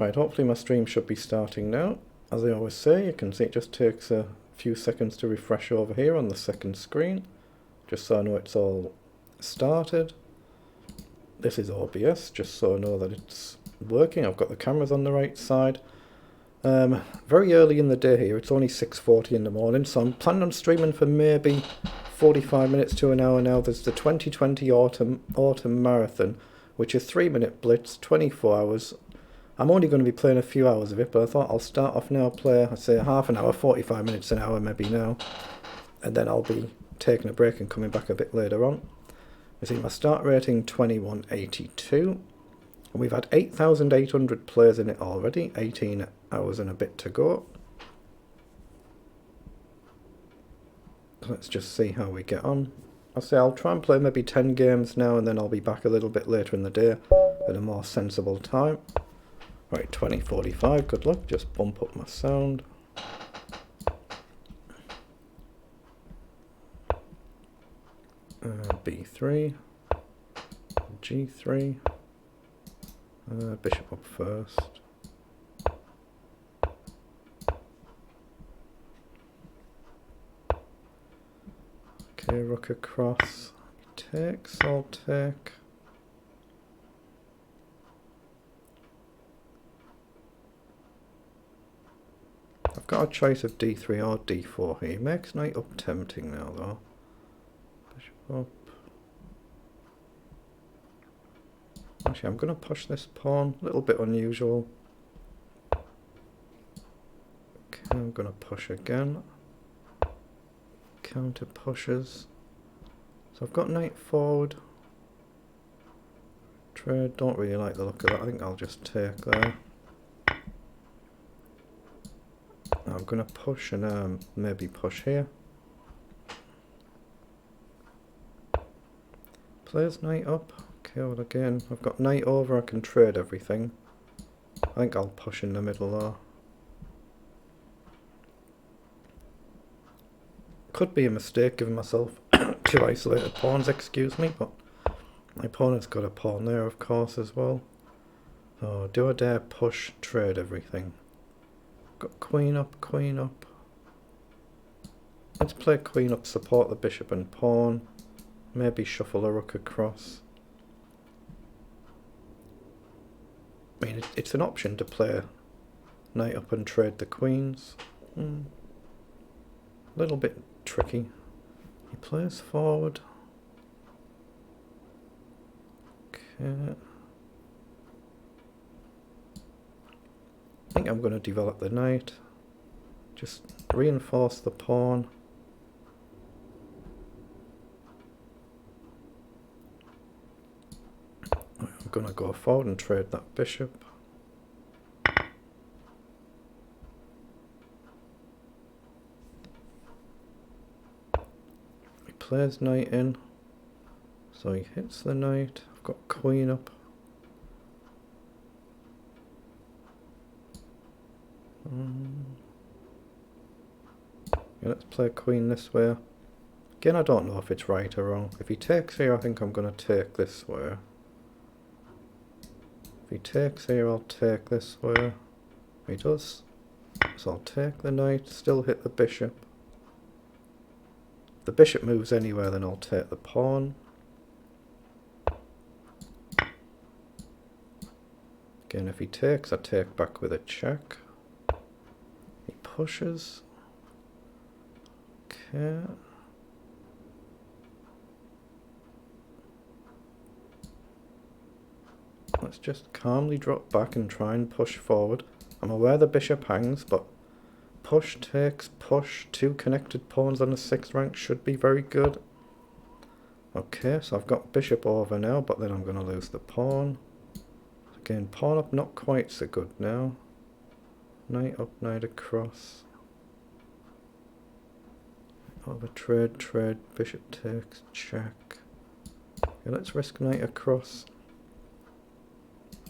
Right, hopefully my stream should be starting now. As I always say, you can see it just takes a few seconds to refresh over here on the second screen, just so I know it's all started. This is OBS, just so I know that it's working. I've got the cameras on the right side. Very early in the day here, it's only 6:40 in the morning, so I'm planning on streaming for maybe 45 minutes to an hour now. There's the 2020 Autumn Marathon, which is 3-minute blitz, 24 hours. I'm only going to be playing a few hours of it, but I thought I'll start off now, play, I'd say half an hour, 45 minutes, an hour maybe now. And then I'll be taking a break and coming back a bit later on. You see my start rating 2182. And we've had 8,800 players in it already, 18 hours and a bit to go. Let's just see how we get on. I'll try and play maybe 10 games now, and then I'll be back a little bit later in the day at a more sensible time. Right, 20:45, good luck, just bump up my sound. B3, G3, bishop up first. Okay, rook across, takes, I'll take. I've got a choice of D3 or D4 here. Makes knight up tempting now though. Bishop up. Actually, I'm going to push this pawn. A little bit unusual. Okay, I'm going to push again. Counter pushes. So I've got knight forward. Trade, don't really like the look of that. I think I'll just take there. I'm going to push and maybe push here. Plays knight up. Okay, well again, I've got knight over, I can trade everything. I think I'll push in the middle though. Could be a mistake giving myself two isolated pawns, excuse me, but my opponent's got a pawn there of course as well. So do I dare push, trade everything? Got queen up, queen up. Let's play queen up, support the bishop and pawn. Maybe shuffle a rook across. I mean, it's an option to play knight up and trade the queens. A little bit tricky. He plays forward. Okay. I think I'm going to develop the knight. Just reinforce the pawn. I'm going to go forward and trade that bishop. He plays knight in. So he hits the knight. I've got queen up. Yeah, let's play queen this way. Again, I don't know if it's right or wrong. If he takes here, I think I'm going to take this way. If he takes here, I'll take this way. He does. So I'll take the knight, still hit the bishop. If the bishop moves anywhere, then I'll take the pawn. Again, if he takes, I take back with a check. He pushes. Okay. Let's just calmly drop back and try and push forward. I'm aware the bishop hangs, but push, takes, push, 2 connected pawns on the 6th rank should be very good. Okay, so I've got bishop over now, but then I'm going to lose the pawn. Again, pawn up, not quite so good now. Knight up, knight across. Over trade, trade, bishop takes, check. Okay, let's risk knight across.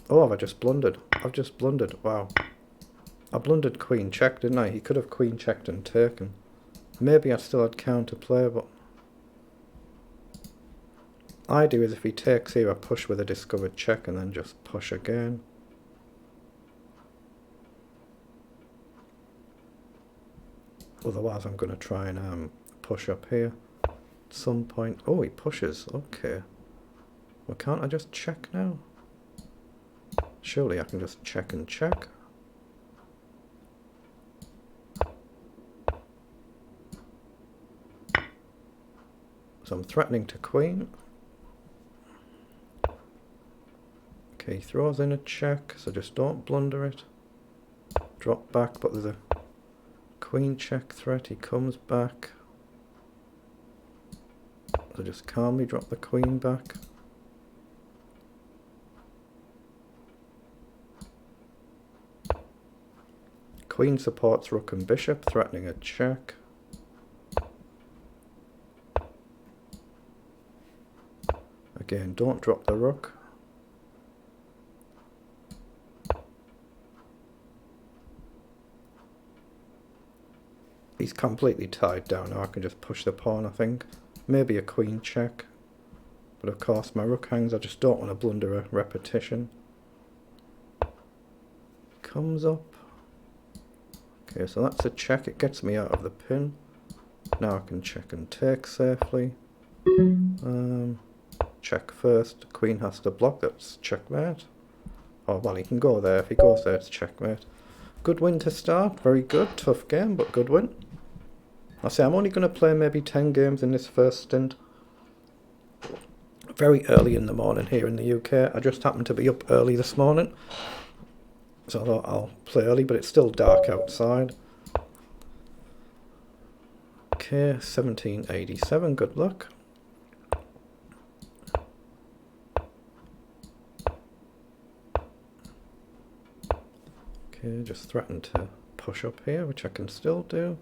Oh, have I just blundered? I've just blundered. Wow. I blundered queen check, didn't I? He could have queen checked and taken. Maybe I still had counterplay, but I do is if he takes here, I push with a discovered check and then just push again. Otherwise I'm going to try and push up here at some point. Oh, he pushes. Okay. Well, can't I just check now? Surely I can just check and check. So I'm threatening to queen. Okay, he throws in a check, so just don't blunder it. Drop back, but there's a queen check threat. He comes back. So just calmly drop the queen back. Queen supports rook and bishop, threatening a check. Again, don't drop the rook. He's completely tied down now. I can just push the pawn, I think. Maybe a queen check. But of course my rook hangs. I just don't want to blunder a repetition. Comes up. Okay, so that's a check. It gets me out of the pin. Now I can check and take safely. Check first. Queen has to block. That's checkmate. Oh, well, he can go there. If he goes there, it's checkmate. Good win to start. Very good. Tough game, but good win. I say I'm only going to play maybe 10 games in this first stint. Very early in the morning here in the UK. I just happened to be up early this morning. So I thought I'll play early, but it's still dark outside. Okay, 1787. Good luck. Okay, just threaten to push up here, which I can still do.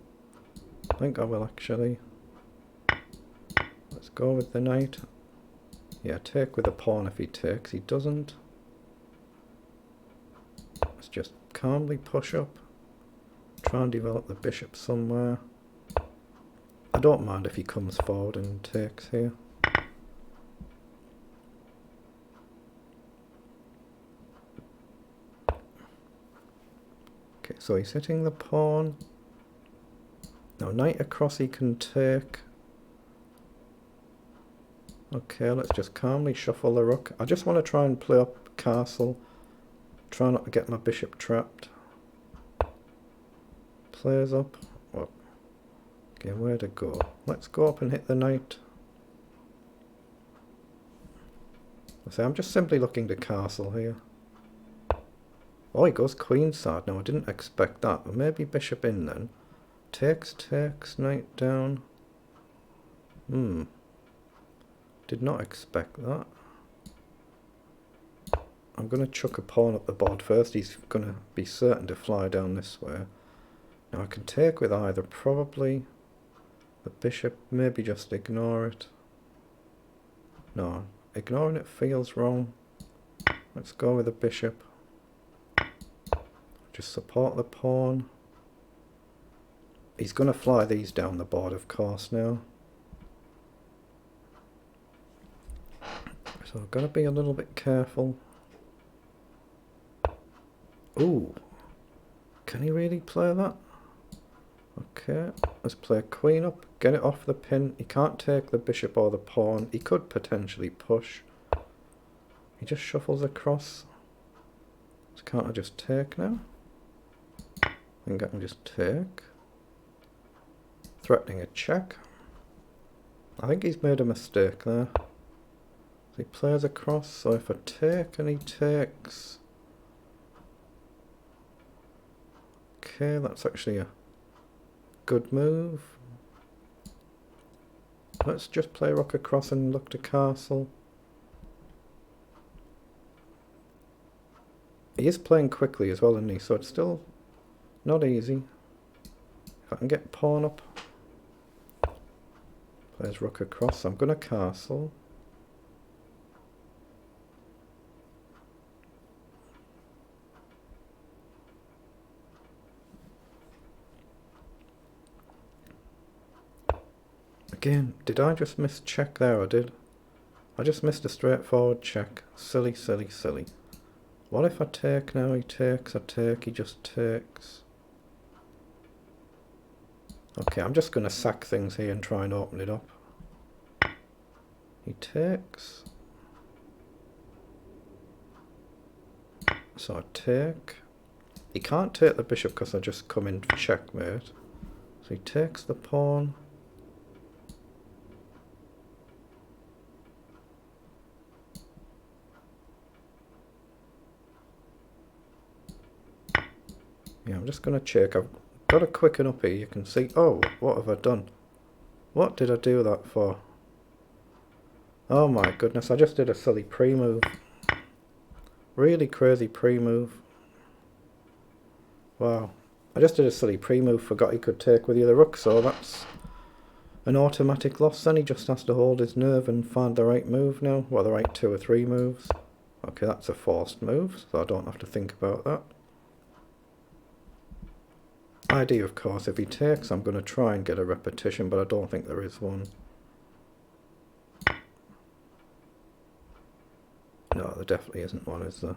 I think I will actually. Let's go with the knight. Yeah, take with the pawn if he takes. He doesn't. Let's just calmly push up. Try and develop the bishop somewhere. I don't mind if he comes forward and takes here. Okay, so he's hitting the pawn. Now knight across he can take. Okay, let's just calmly shuffle the rook. I just want to try and play up castle. Try not to get my bishop trapped. Plays up. Well, okay, where to go? Let's go up and hit the knight. I'm just simply looking to castle here. Oh, he goes queenside. No, I didn't expect that. But maybe bishop in then. Takes, knight down. Did not expect that. I'm going to chuck a pawn up the board first. He's going to be certain to fly down this way. Now I can take with either, probably the bishop, maybe just ignore it. No, ignoring it feels wrong. Let's go with the bishop. Just support the pawn. He's going to fly these down the board, of course, now. So I've got to be a little bit careful. Ooh. Can he really play that? Okay, let's play queen up. Get it off the pin. He can't take the bishop or the pawn. He could potentially push. He just shuffles across. So can't I just take now? I think I can just take. Threatening a check. I think he's made a mistake there. So he plays across, so if I take and he takes. Okay, that's actually a good move. Let's just play rook across and look to castle. He is playing quickly as well, isn't he? So it's still not easy. If I can get pawn up. Plays rook across. I'm going to castle. Again, did I just miss check there? I did. I just missed a straightforward check. Silly, silly, silly. What if I take now? He takes, I take, he just takes. Okay, I'm just going to sack things here and try and open it up. He takes. So I take. He can't take the bishop because I just come in for checkmate. So he takes the pawn. Yeah, I'm just going to check. I've got to quicken up here. You can see. Oh, what have I done? What did I do that for? Oh my goodness, I just did a silly pre-move. Really crazy pre-move. Wow. I just did a silly pre-move, forgot he could take with the other rook, so that's an automatic loss. Then he just has to hold his nerve and find the right move now. Well, the right 2 or 3 moves. Okay, that's a forced move, so I don't have to think about that. Idea, of course, if he takes, I'm going to try and get a repetition, but I don't think there is one. No, there definitely isn't one, is there?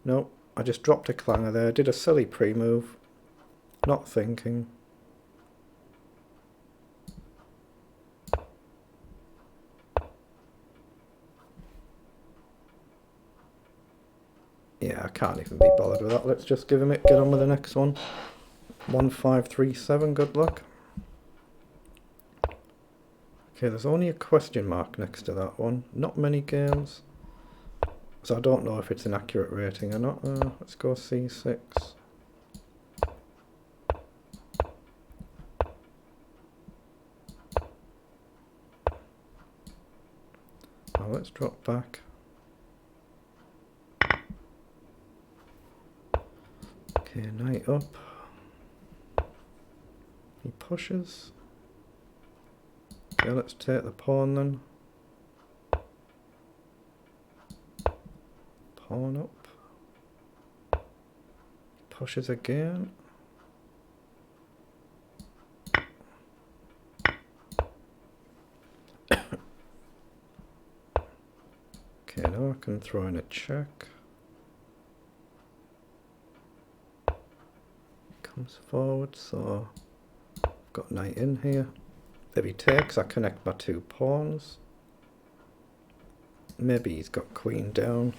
No, I just dropped a clanger there, did a silly pre-move, not thinking. Yeah, I can't even be bothered with that. Let's just give him it, get on with the next one. 1537, good luck. Okay, there's only a question mark next to that one. Not many games. So I don't know if it's an accurate rating or not. Let's go C6. Now let's drop back. Okay, knight up. He pushes. Okay, let's take the pawn then. Pawn up. Pushes again. Okay, now I can throw in a check. Comes forward, so I've got knight in here. If he takes, I connect my 2 pawns. Maybe he's got queen down.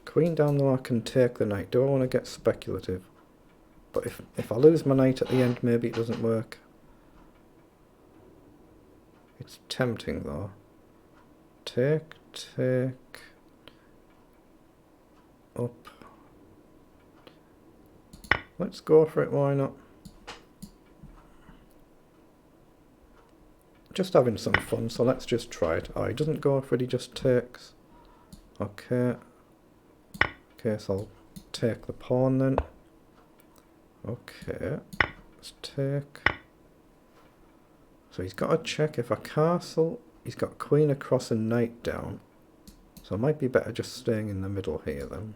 Queen down, though, I can take the knight. Do I want to get speculative? But if I lose my knight at the end, maybe it doesn't work. It's tempting, though. Take, up. Let's go for it, why not? Just having some fun, so let's just try it. Oh, he doesn't go for it, he just takes. Okay. Okay, so I'll take the pawn then. Okay, let's take. So he's got a check. If I castle, he's got queen across and knight down. So it might be better just staying in the middle here then.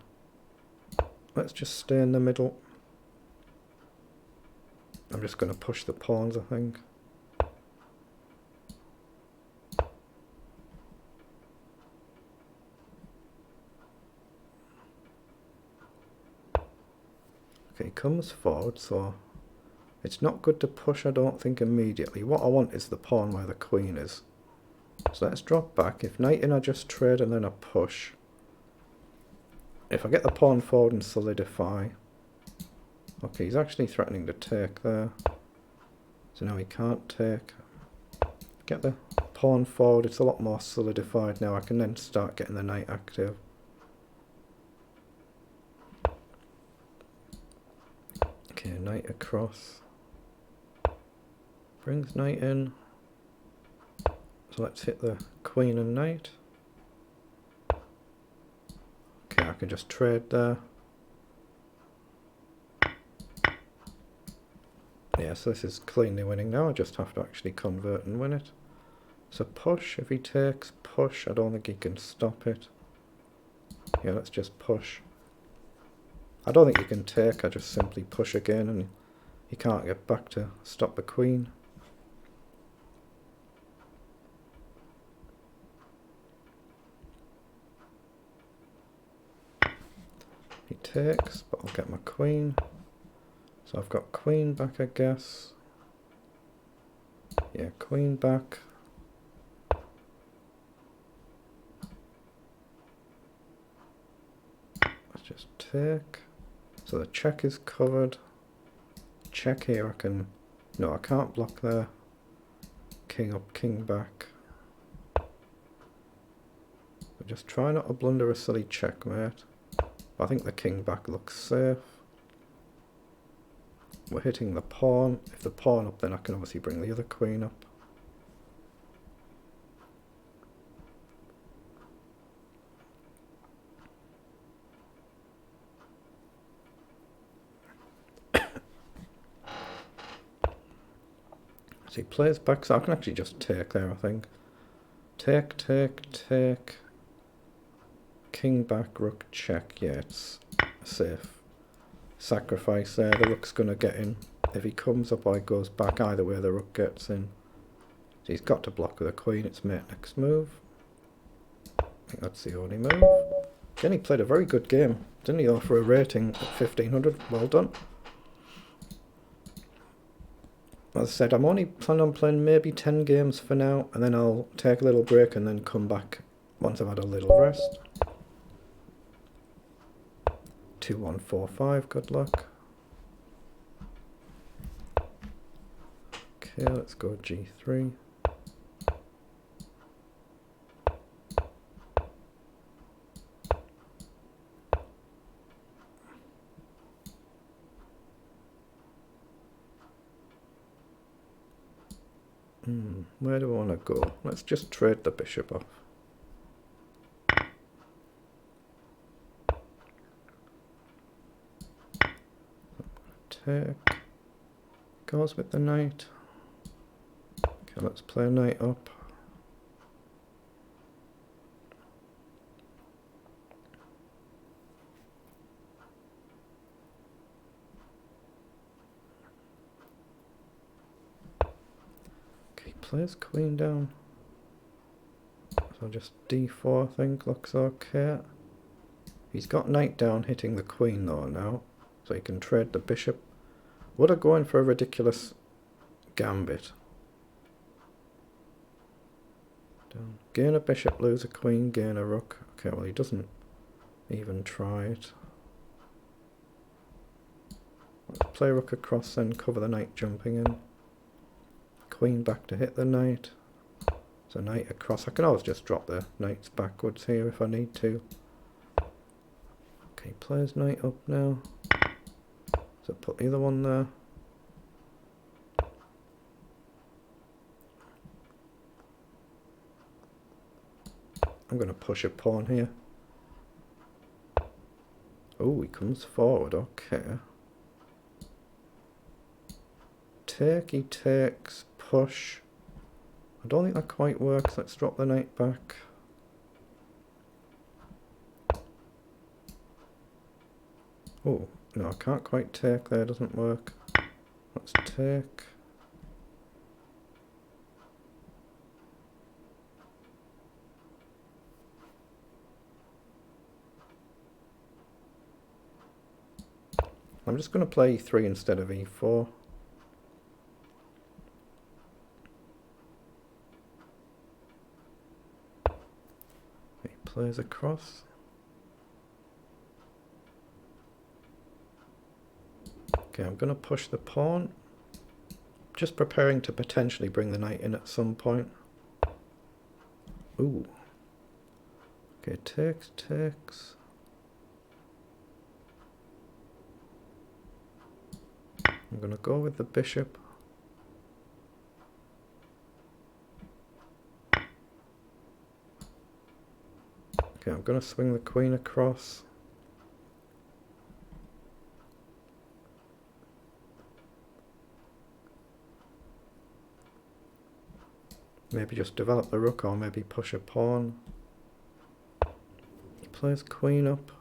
Let's just stay in the middle. I'm just going to push the pawns, I think. Okay, he comes forward, so it's not good to push, I don't think, immediately. What I want is the pawn where the queen is. So let's drop back. If knight in, I just trade and then I push. If I get the pawn forward and solidify. Okay, he's actually threatening to take there. So now he can't take. Get the pawn forward, it's a lot more solidified now. I can then start getting the knight active. Okay, knight across. Brings knight in. So let's hit the queen and knight. Okay, I can just trade there. Yeah, so this is cleanly winning now. I just have to actually convert and win it. So push, if he takes, push. I don't think he can stop it. Yeah, let's just push. I don't think he can take, I just simply push again and he can't get back to stop the queen. He takes, but I'll get my queen. So I've got queen back, I guess. Yeah, queen back. Let's just take. So the check is covered. Check here, I can... No, I can't block there. King up, king back. But just try not to blunder a silly checkmate. I think the king back looks safe. We're hitting the pawn. If the pawn up, then I can obviously bring the other queen up. So he plays back, so I can actually just take there, I think. Take, take, take. King back, rook check. Yeah, it's safe. Sacrifice there, the rook's going to get in. If he comes up or he goes back, either way the rook gets in. So he's got to block with a queen, it's mate next move. I think that's the only move. Again, he played a very good game, didn't he, though, for a rating at 1500. Well done. As I said, I'm only planning on playing maybe 10 games for now, and then I'll take a little break and then come back once I've had a little rest. 2145, good luck. Okay, let's go G3. Where do I want to go? Let's just trade the bishop off. Take. Goes with the knight. Okay, let's play knight up. Okay, plays queen down. So just d4 I think looks okay. He's got knight down hitting the queen though now. So he can trade the bishop. Would I go in for a ridiculous gambit? Down. Gain a bishop, lose a queen, gain a rook. Okay, well he doesn't even try it. Let's play rook across then, cover the knight jumping in. Queen back to hit the knight. So knight across. I can always just drop the knights backwards here if I need to. Okay, plays knight up now. So put the other one there. I'm going to push a pawn here. Oh, he comes forward, okay. Take, he takes, push. I don't think that quite works. Let's drop the knight back. Oh, no, I can't quite take there, doesn't work. Let's take. I'm just going to play e3 instead of e4. He plays across. Okay, I'm going to push the pawn. Just preparing to potentially bring the knight in at some point. Ooh. Okay, takes, takes. I'm going to go with the bishop. Okay, I'm going to swing the queen across. Maybe just develop the rook or maybe push a pawn. He plays queen up.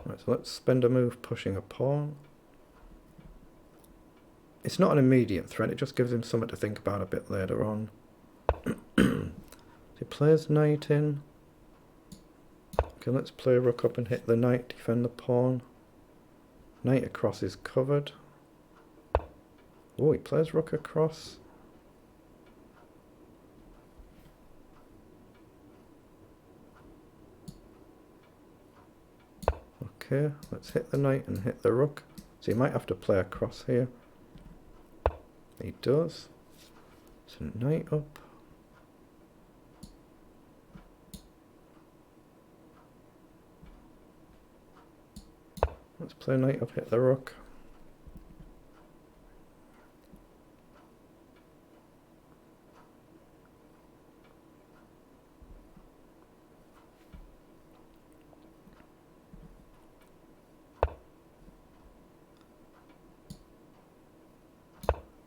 Right, so let's spend a move pushing a pawn. It's not an immediate threat, it just gives him something to think about a bit later on. He plays knight in. Okay, let's play rook up and hit the knight, defend the pawn. Knight across is covered. Oh, he plays rook across. Okay, let's hit the knight and hit the rook. So he might have to play across here. He does. So knight up. Let's play knight up, hit the rook.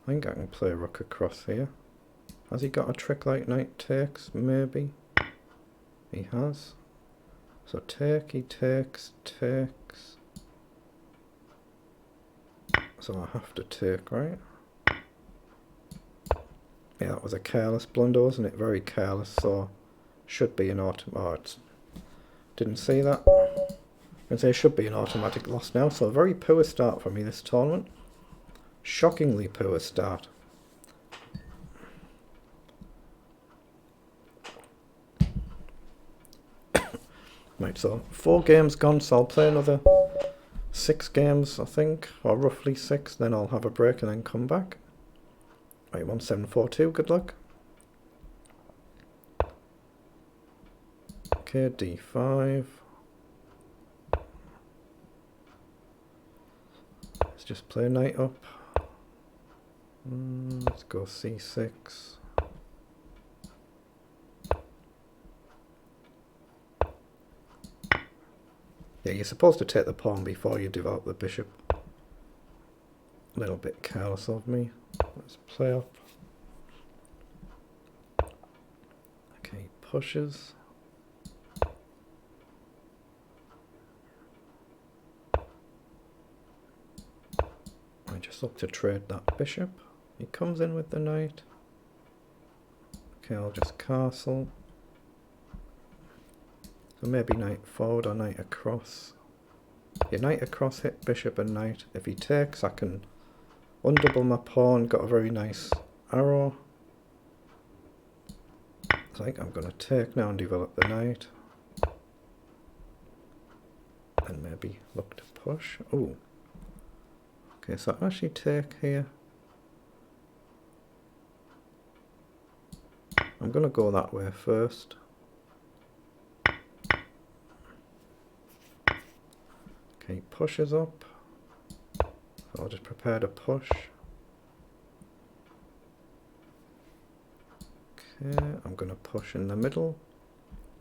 I think I can play rook across here. Has he got a trick like knight takes? Maybe. He has. So take, he takes, takes. So I have to take, right? Yeah, that was a careless blunder, wasn't it? Very careless, so should be an automatic. Oh, didn't see that. I'd say it should be an automatic loss now, so a very poor start for me this tournament. Shockingly poor start. Right, so 4 games gone, so I'll play another 6 games, I think, or roughly 6, then I'll have a break and then come back. Right, 1742, good luck. Okay, d5. Let's just play knight up. Let's go c6. Yeah, you're supposed to take the pawn before you develop the bishop. A little bit careless of me. Let's play up. Okay, pushes. I just look to trade that bishop. He comes in with the knight. Okay, I'll just castle. So maybe knight forward or knight across. Yeah, knight across, hit bishop and knight. If he takes, I can undouble my pawn. Got a very nice arrow. So I think I'm going to take now and develop the knight. And maybe look to push. Oh. Okay, so I actually take here. I'm going to go that way first. Okay, pushes up. So I'll just prepare to push. Okay, I'm going to push in the middle.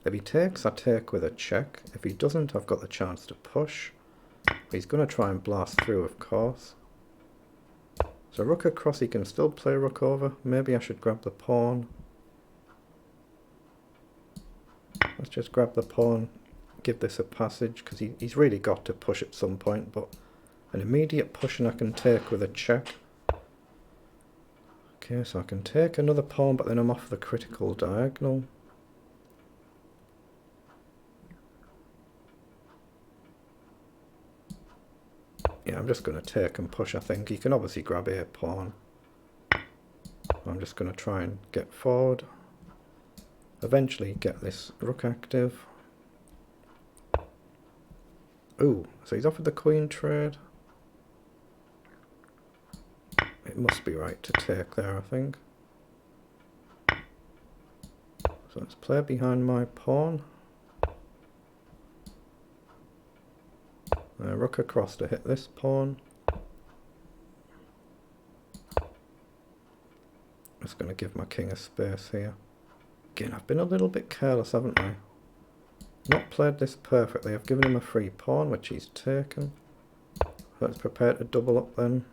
If he takes, I take with a check. If he doesn't, I've got the chance to push. He's going to try and blast through, of course. So rook across, he can still play rook over. Maybe I should grab the pawn. Let's just grab the pawn, give this a passage, because he's really got to push at some point, but an immediate pushing I can take with a check. Okay, so I can take another pawn, but then I'm off the critical diagonal. Yeah, I'm just going to take and push, I think. He can obviously grab a pawn. I'm just going to try and get forward. Eventually get this rook active. Ooh, so he's offered the queen trade. It must be right to take there, I think. So let's play behind my pawn. Rook across to hit this pawn. Just going to give my king a space here. Again, I've been a little bit careless, haven't I? Not played this perfectly. I've given him a free pawn, which he's taken. Let's prepare to double up then.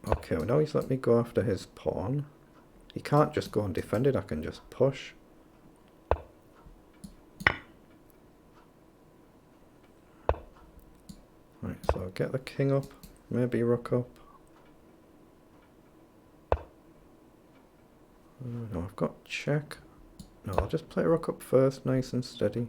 Okay, well now he's let me go after his pawn. He can't just go and defend it, I can just push. Right, so I'll get the king up, maybe rook up. No, I've got check. No, I'll just play rook up first, nice and steady.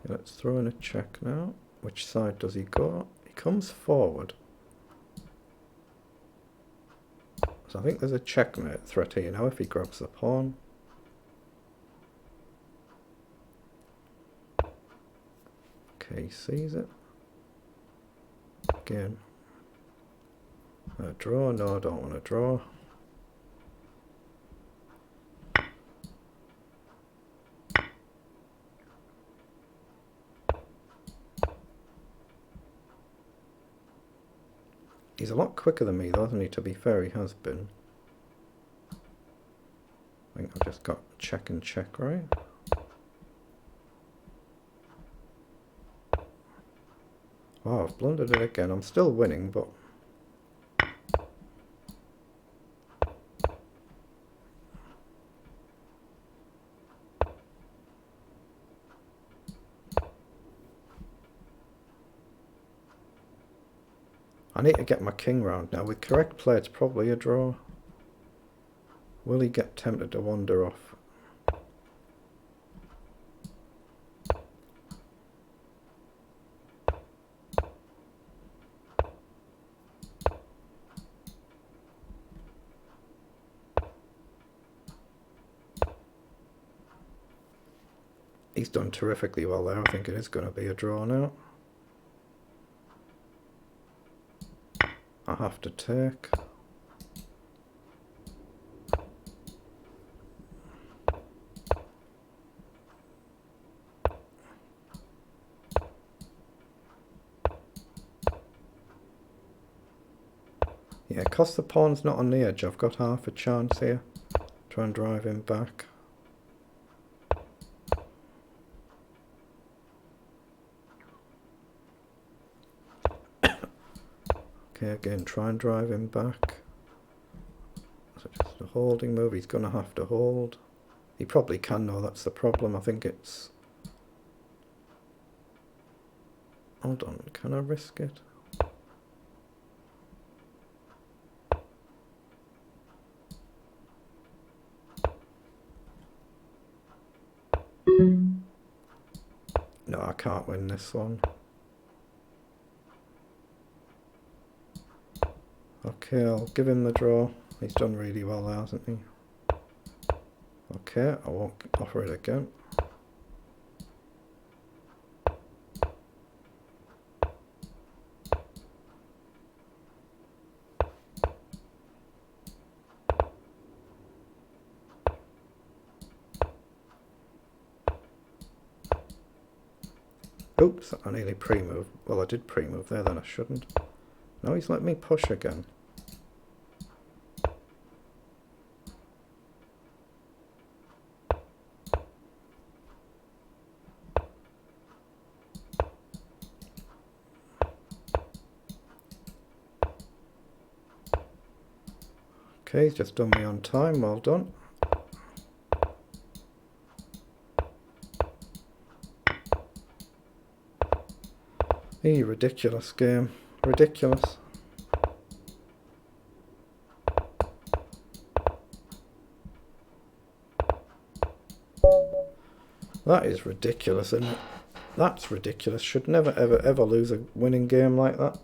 Let's throw in a check now. Which side does he go? He comes forward. So I think there's a checkmate threat here now if he grabs the pawn. Okay, he sees it. Again. A draw? No, I don't want to draw. He's a lot quicker than me though, isn't he? To be fair, he has been. I think I've just got check and check, right? Wow, I've blundered it again. I'm still winning, but... I need to get my king round now. With correct play, it's probably a draw. Will he get tempted to wander off? He's done terrifically well there. I think it is going to be a draw now. I have to take. Yeah, because the pawn's not on the edge, I've got half a chance here. Try and drive him back. Okay, again, try and drive him back. So just a holding move, he's going to have to hold. He probably can though, that's the problem. I think it's... Hold on, can I risk it? No, I can't win this one. Okay, I'll give him the draw. He's done really well there, hasn't he? Okay, I won't offer it again. Oops, I nearly pre-moved. Well, I did pre-move there, then I shouldn't. Now he's let me push again. Okay, he's just done me on time, well done. Ridiculous game. Ridiculous. That is ridiculous, isn't it? That's ridiculous. Should never ever ever lose a winning game like that.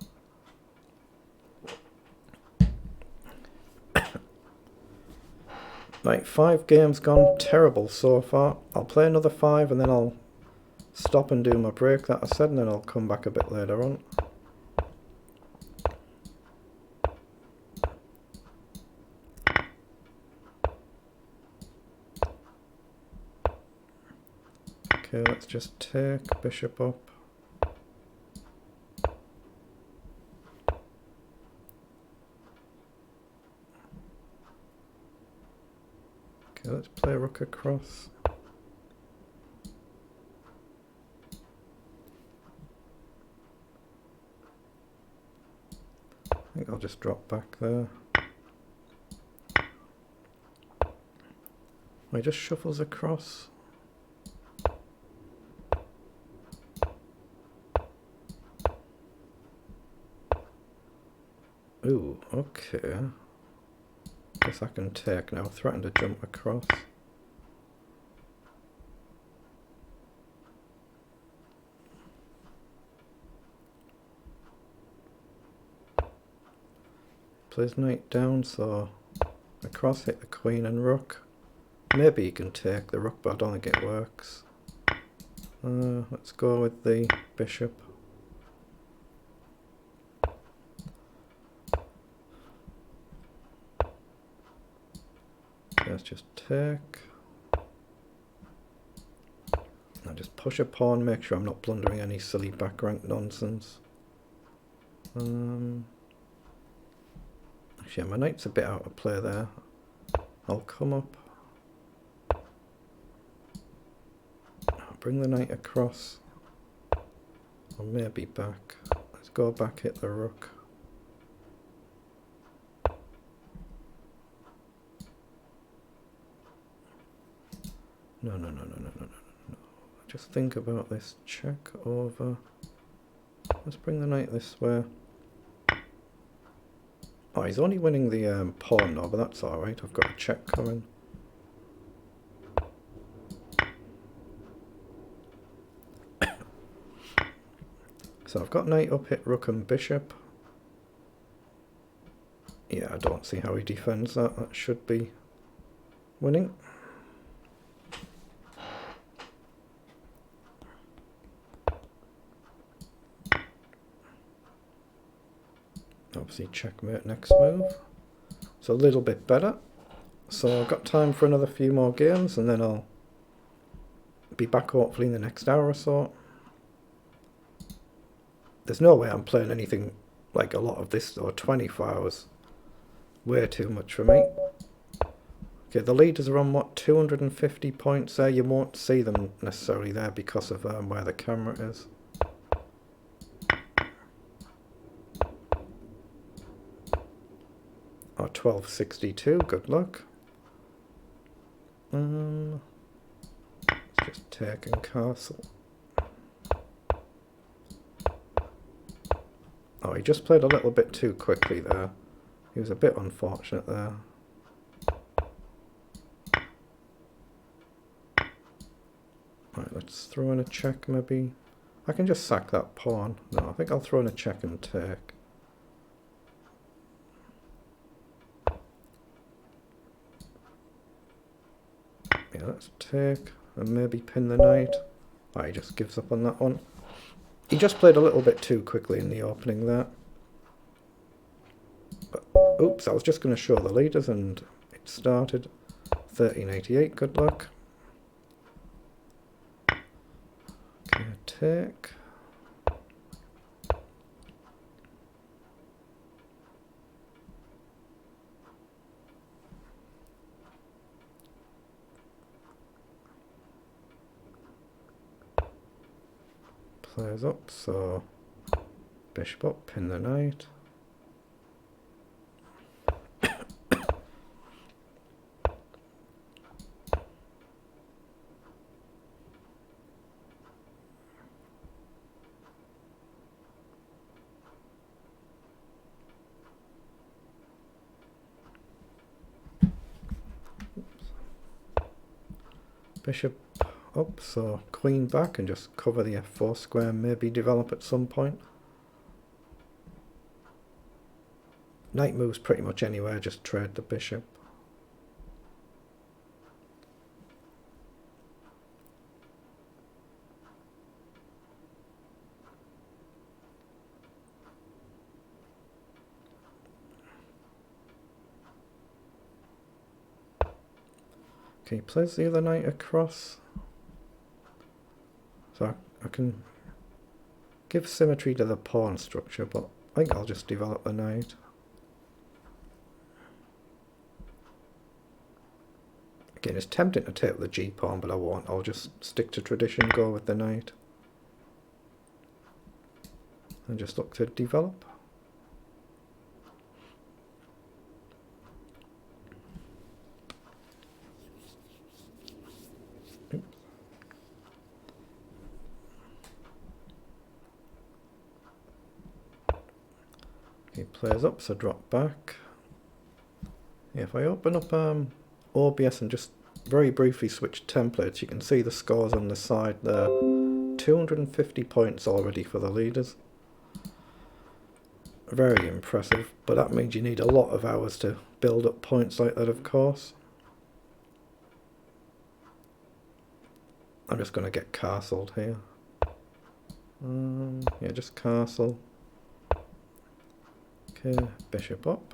Right, 5 games gone terrible so far. I'll play another 5 and then I'll stop and do my break that I said, and then I'll come back a bit later on. Okay, let's just take bishop up. Okay, let's play rook across. I think I'll just drop back there. He just shuffles across. Ooh, okay. Guess I can take now. Threaten to jump across. Plays knight down, so across hit the queen and rook. Maybe you can take the rook, but I don't think it works. Let's go with the bishop. Let's just take. I'll just push a pawn, make sure I'm not blundering any silly back rank nonsense. Actually, my knight's a bit out of play there. I'll come up. I'll bring the knight across. Or maybe back. Let's go back, hit the rook. No. Just think about this. Check over. Let's bring the knight this way. Oh, he's only winning the pawn now, but that's alright. I've got a check coming. So I've got knight up, hit rook and bishop. Yeah, I don't see how he defends that. That should be winning. Obviously checkmate next move. So a little bit better. So I've got time for another few more games and then I'll be back hopefully in the next hour or so. There's no way I'm playing anything like a lot of this though. 24 hours. Way too much for me. Okay, the leaders are on what, 250 points there. You won't see them necessarily there because of where the camera is. Oh, 1262, good luck. Let's just take and castle. Oh, he just played a little bit too quickly there. He was a bit unfortunate there. Right, let's throw in a check maybe. I can just sack that pawn. No, I think I'll throw in a check and take. Yeah, let's take and maybe pin the knight. Oh, he just gives up on that one. He just played a little bit too quickly in the opening there. But, oops, I was just going to show the leaders and it started. 1388, good luck. Okay, take. Plays up, so bishop up, pin the knight. Bishop up, so queen back and just cover the f4 square, maybe develop at some point. Knight moves pretty much anywhere, just trade the bishop. Okay, he plays the other knight across. So I can give symmetry to the pawn structure, but I think I'll just develop the knight. Again, it's tempting to take the g-pawn, but I won't. I'll just stick to tradition, go with the knight. And just look to develop. He plays up, so drop back. Yeah, if I open up OBS and just very briefly switch templates, you can see the scores on the side there. 250 points already for the leaders. Very impressive, but that means you need a lot of hours to build up points like that, of course. I'm just going to get castled here. Yeah, just castle. Okay, bishop up.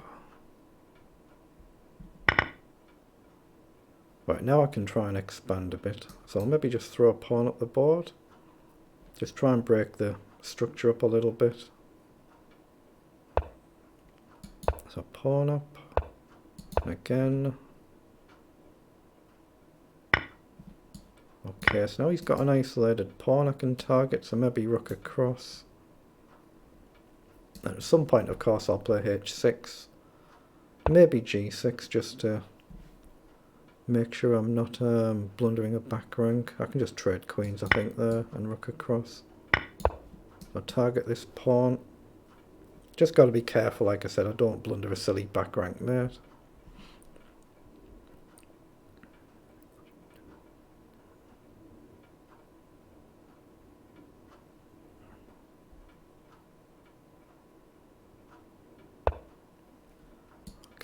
Right, now I can try and expand a bit. So I'll maybe just throw a pawn up the board. Just try and break the structure up a little bit. So pawn up. And again. Okay, so now he's got an isolated pawn I can target, so maybe rook across. And at some point, of course, I'll play h6. Maybe g6, just to make sure I'm not blundering a back rank. I can just trade queens, I think, there, and rook across. So target this pawn. Just got to be careful, like I said, I don't blunder a silly back rank mate.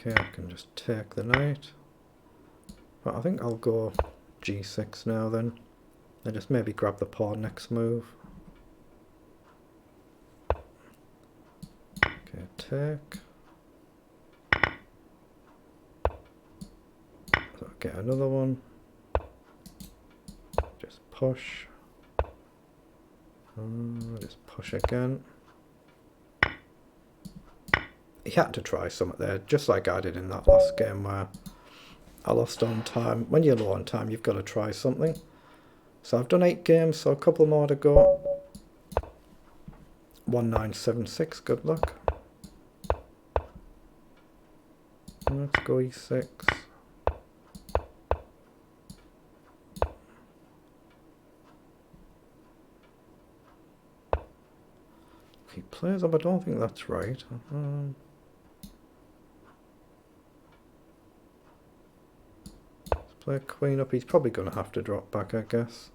Okay, I can just take the knight. But I think I'll go g6 now then. And just maybe grab the pawn next move. Okay, take. So get another one. Just push. Just push again. He had to try something there, just like I did in that last game where I lost on time. When you're low on time, you've got to try something. So I've done 8 games, so a couple more to go. 1976, good luck. Let's go e6. He plays up, I don't think that's right. Play queen up, he's probably going to have to drop back, I guess.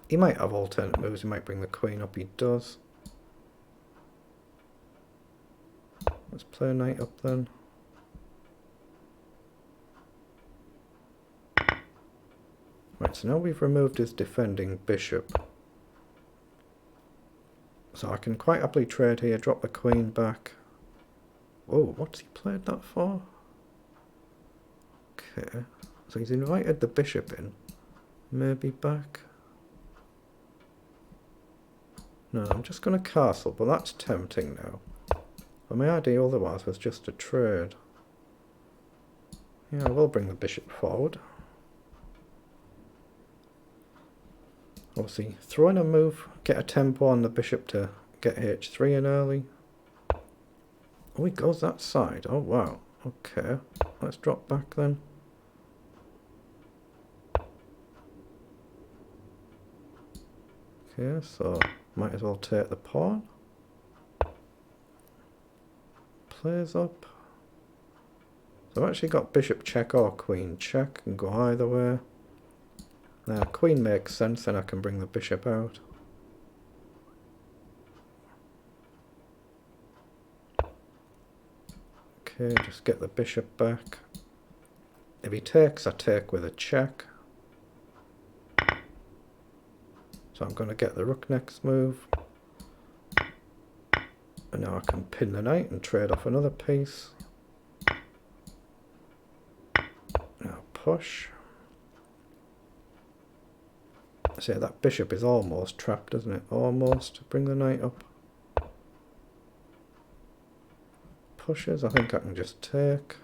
He might have alternate moves, he might bring the queen up, he does. Let's play knight up then. Right, so now we've removed his defending bishop. So I can quite happily trade here, drop the queen back. Oh, what's he played that for? Okay, so he's invited the bishop in. Maybe back. No, I'm just going to castle, but that's tempting now. But my idea otherwise was just to trade. Yeah, I will bring the bishop forward. Obviously, throw in a move, get a tempo on the bishop to get h3 in early. Oh, he goes that side. Oh, wow. Okay, let's drop back then. Okay, so might as well take the pawn. Plays up. So I've actually got bishop check or queen check, can go either way. Now queen makes sense, then I can bring the bishop out. Okay, just get the bishop back. If he takes, I take with a check. So I'm going to get the rook next move. And now I can pin the knight and trade off another piece. Now push. See, that bishop is almost trapped, isn't it? Almost. Bring the knight up. Pushes. I think I can just take.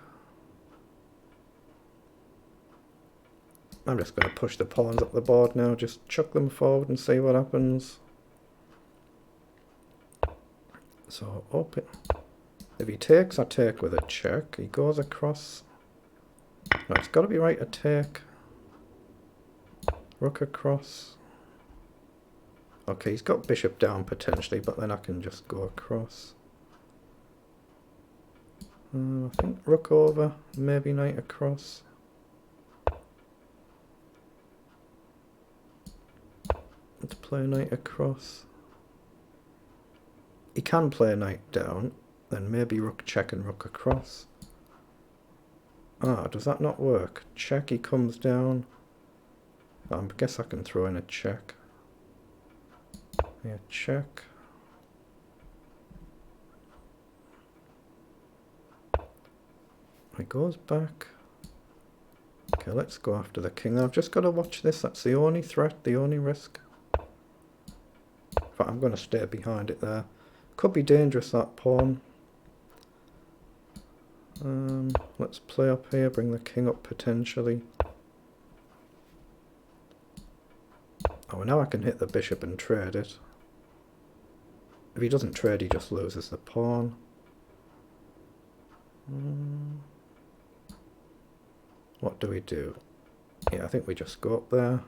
I'm just going to push the pawns up the board now. Just chuck them forward and see what happens. So open. If he takes, I take with a check. He goes across. No, it's got to be right to take. Rook across. Okay, he's got bishop down potentially, but then I can just go across. I think rook over, maybe knight across. Let's play knight across. He can play knight down, then maybe rook check and rook across. Ah, does that not work? Check, he comes down. I guess I can throw in a check. Yeah, check. He goes back. Okay, let's go after the king. I've just got to watch this. That's the only threat, the only risk. In fact, I'm going to stay behind it there. Could be dangerous, that pawn. Let's play up here, bring the king up potentially. Oh, now I can hit the bishop and trade it. If he doesn't trade, he just loses the pawn. What do we do? Yeah, I think we just go up there.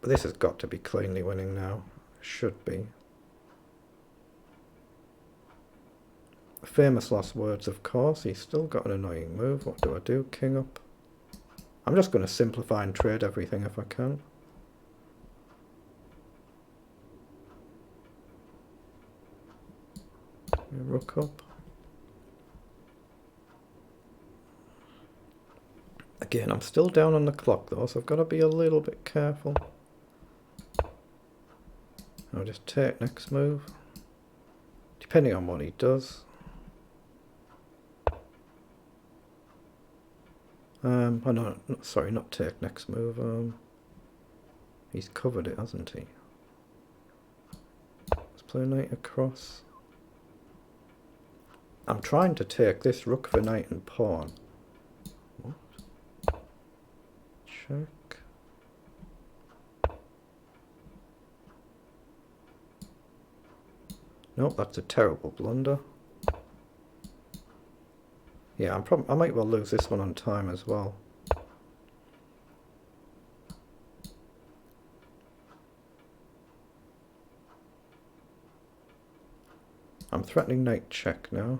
But this has got to be cleanly winning now. Should be. Famous last words, of course. He's still got an annoying move. What do I do? King up. I'm just going to simplify and trade everything if I can. Rook up. Again, I'm still down on the clock though, so I've got to be a little bit careful. I'll just take next move. Depending on what he does. Oh no, sorry, not take next move. He's covered it, hasn't he? Let's play knight across. I'm trying to take this rook for knight and pawn. What? Check. Nope, that's a terrible blunder. Yeah, I might well lose this one on time as well. I'm threatening knight check now.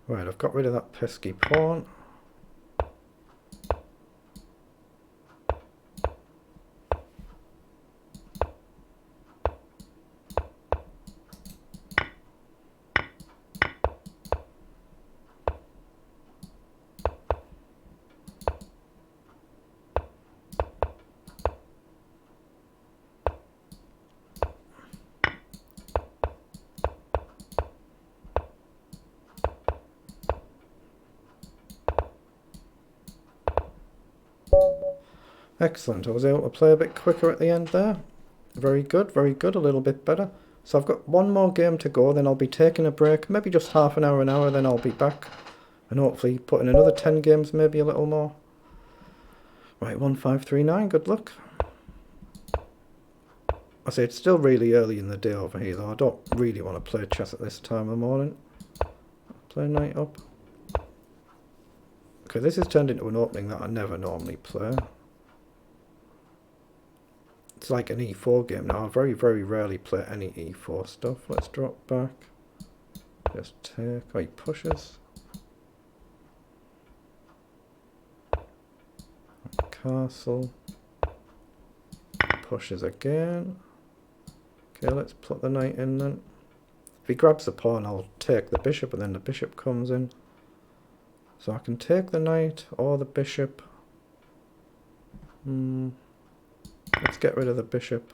Right, I've got rid of that pesky pawn. Excellent, I was able to play a bit quicker at the end there. Very good, a little bit better. So I've got one more game to go, then I'll be taking a break, maybe just half an hour, then I'll be back. And hopefully put in another 10 games, maybe a little more. Right, 1539, good luck. I say it's still really early in the day over here though, I don't really want to play chess at this time of the morning. Play knight up. Okay, this has turned into an opening that I never normally play. It's like an e4 game now. I very, very rarely play any e4 stuff. Let's drop back. Just take. Oh, he pushes. Castle. Pushes again. Okay, let's put the knight in then. If he grabs the pawn, I'll take the bishop, and then the bishop comes in. So I can take the knight or the bishop. Let's get rid of the bishop.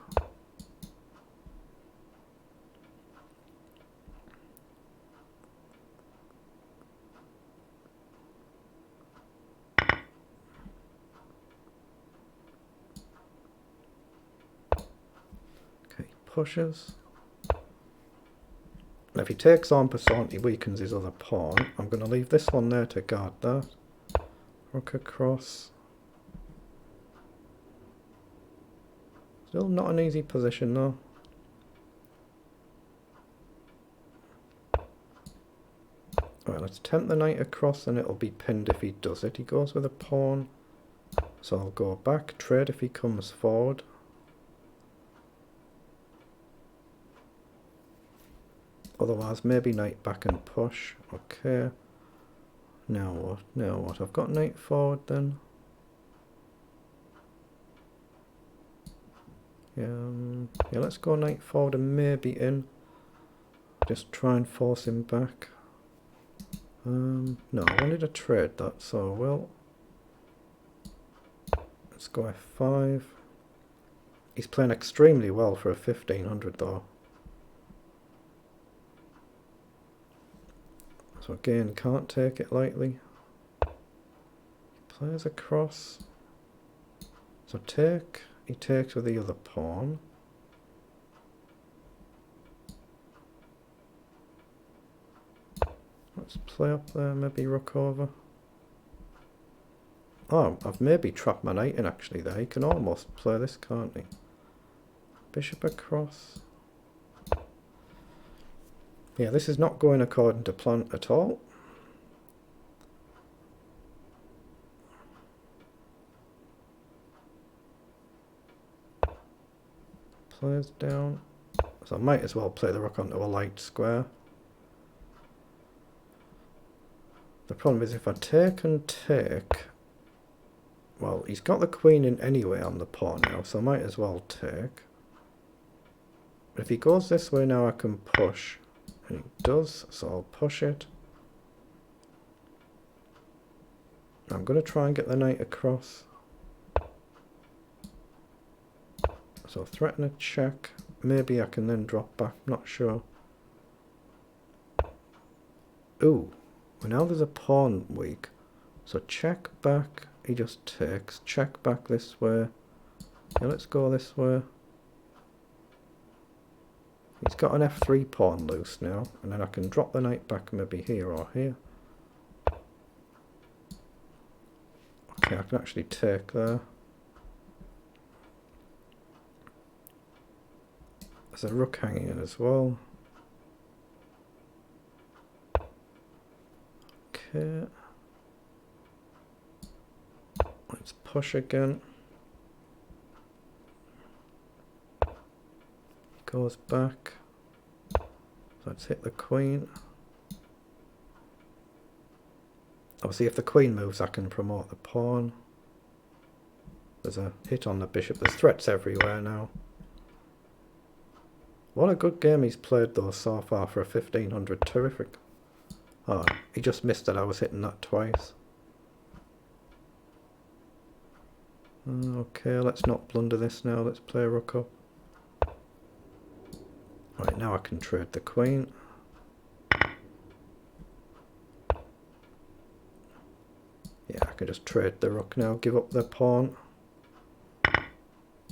Okay, pushes. And if he takes en passant, he weakens his other pawn. I'm going to leave this one there to guard that. Rook across. Still not an easy position though. Right, let's tempt the knight across and it'll be pinned if he does it. He goes with a pawn. So I'll go back, trade if he comes forward. Otherwise, maybe knight back and push. Okay. Now what? Now what? I've got knight forward then. Yeah, let's go knight forward and maybe in. Just try and force him back. No, I wanted to trade that, so well. Let's go f5. He's playing extremely well for a 1500 though. So again, can't take it lightly. Plays across. So take. He takes with the other pawn. Let's play up there, maybe rook over. Oh, I've maybe trapped my knight in actually there. He can almost play this, can't he? Bishop across. Yeah, this is not going according to plan at all. Plays down. So I might as well play the rook onto a light square. The problem is if I take and take, well, he's got the queen in anyway on the pawn now, so I might as well take. But if he goes this way now, I can push. And he does, so I'll push it. I'm going to try and get the knight across. So threaten a check. Maybe I can then drop back, not sure. Ooh, well now there's a pawn weak. So check back, he just takes. Check back this way. Yeah, let's go this way. He's got an f3 pawn loose now, and then I can drop the knight back maybe here or here. Okay, I can actually take there. There's a rook hanging in as well. Okay. Let's push again. Goes back. So let's hit the queen. Obviously if the queen moves I can promote the pawn. There's a hit on the bishop. There's threats everywhere now. What a good game he's played though so far for a 1500. Terrific. Oh, he just missed that I was hitting that twice. Okay, let's not blunder this now. Let's play rook up. Right, now I can trade the queen. Yeah, I can just trade the rook now, give up the pawn.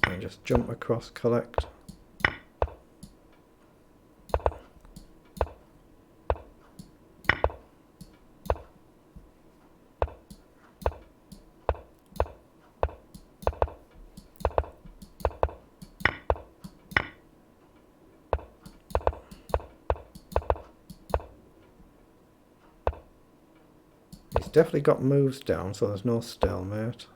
And just jump across, collect. He's definitely got moves down, so there's no stalemate.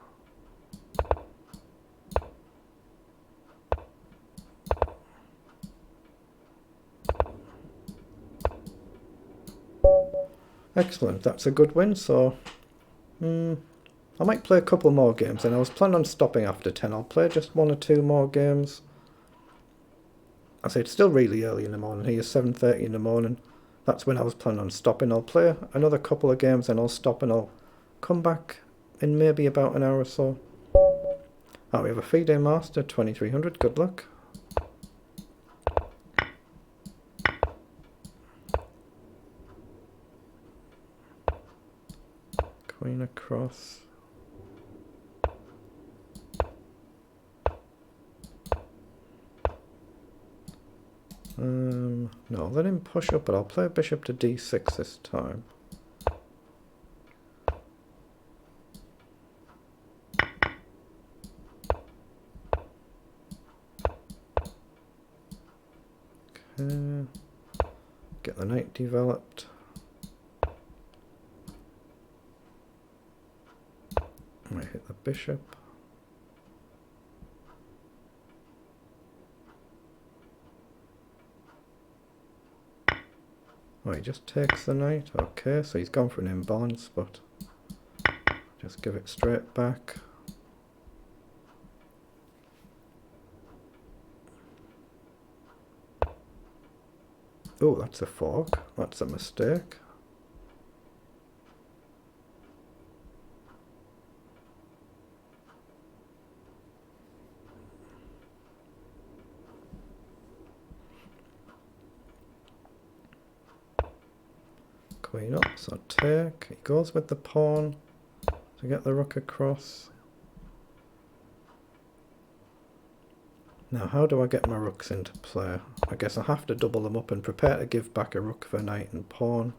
Excellent, that's a good win, so I might play a couple more games, and I was planning on stopping after 10. I'll play just 1 or 2 more games. I say it's still really early in the morning here, 7:30 in the morning. That's when I was planning on stopping. I'll play another couple of games and I'll stop and I'll come back in maybe about an hour or so. Oh, we have a FIDE Master, 2300, good luck. Queen across. No, let him push up, but I'll play bishop to d6 this time. Okay. Get the knight developed. I hit the bishop. Oh, he just takes the knight. Okay, so he's gone for an imbalance, but just give it straight back. Oh, that's a fork. That's a mistake. Queen up, so take. He goes with the pawn to get the rook across. Now, how do I get my rooks into play? I guess I have to double them up and prepare to give back a rook for knight and pawn.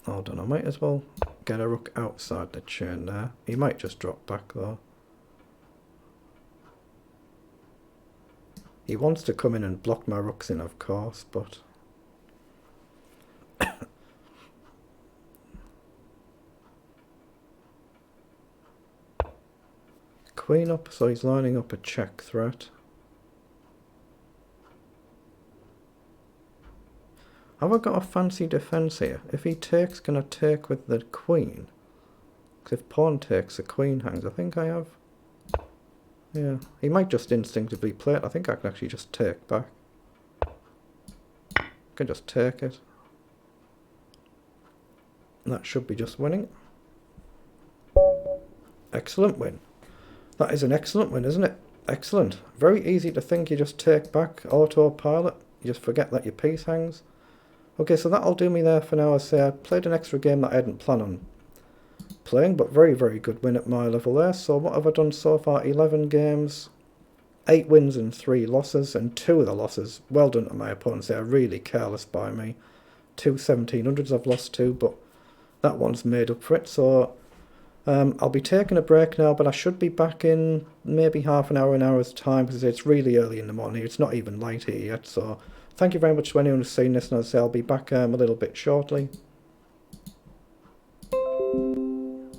Hold on, I might as well get a rook outside the chain there. He might just drop back though. He wants to come in and block my rooks in, of course, but... Queen up, so he's lining up a check threat. Have I got a fancy defence here? If he takes, can I take with the queen? Because if pawn takes, the queen hangs. I think I have. Yeah, he might just instinctively play it. I think I can actually just take back. I can just take it. That should be just winning. Excellent win. That is an excellent win, isn't it? Excellent. Very easy to think you just take back, autopilot. You just forget that your piece hangs. Okay, so that'll do me there for now. I say I played an extra game that I hadn't planned on playing, but very, very good win at my level there. So what have I done so far? 11 games, 8 wins and 3 losses, and 2 of the losses, well done to my opponents. They are really careless by me. 2 1700s I've lost to, but that one's made up for it. So I'll be taking a break now, but I should be back in maybe half an hour's time, because it's really early in the morning. It's not even light here yet, so thank you very much to anyone who's seen this, and I'll be back a little bit shortly.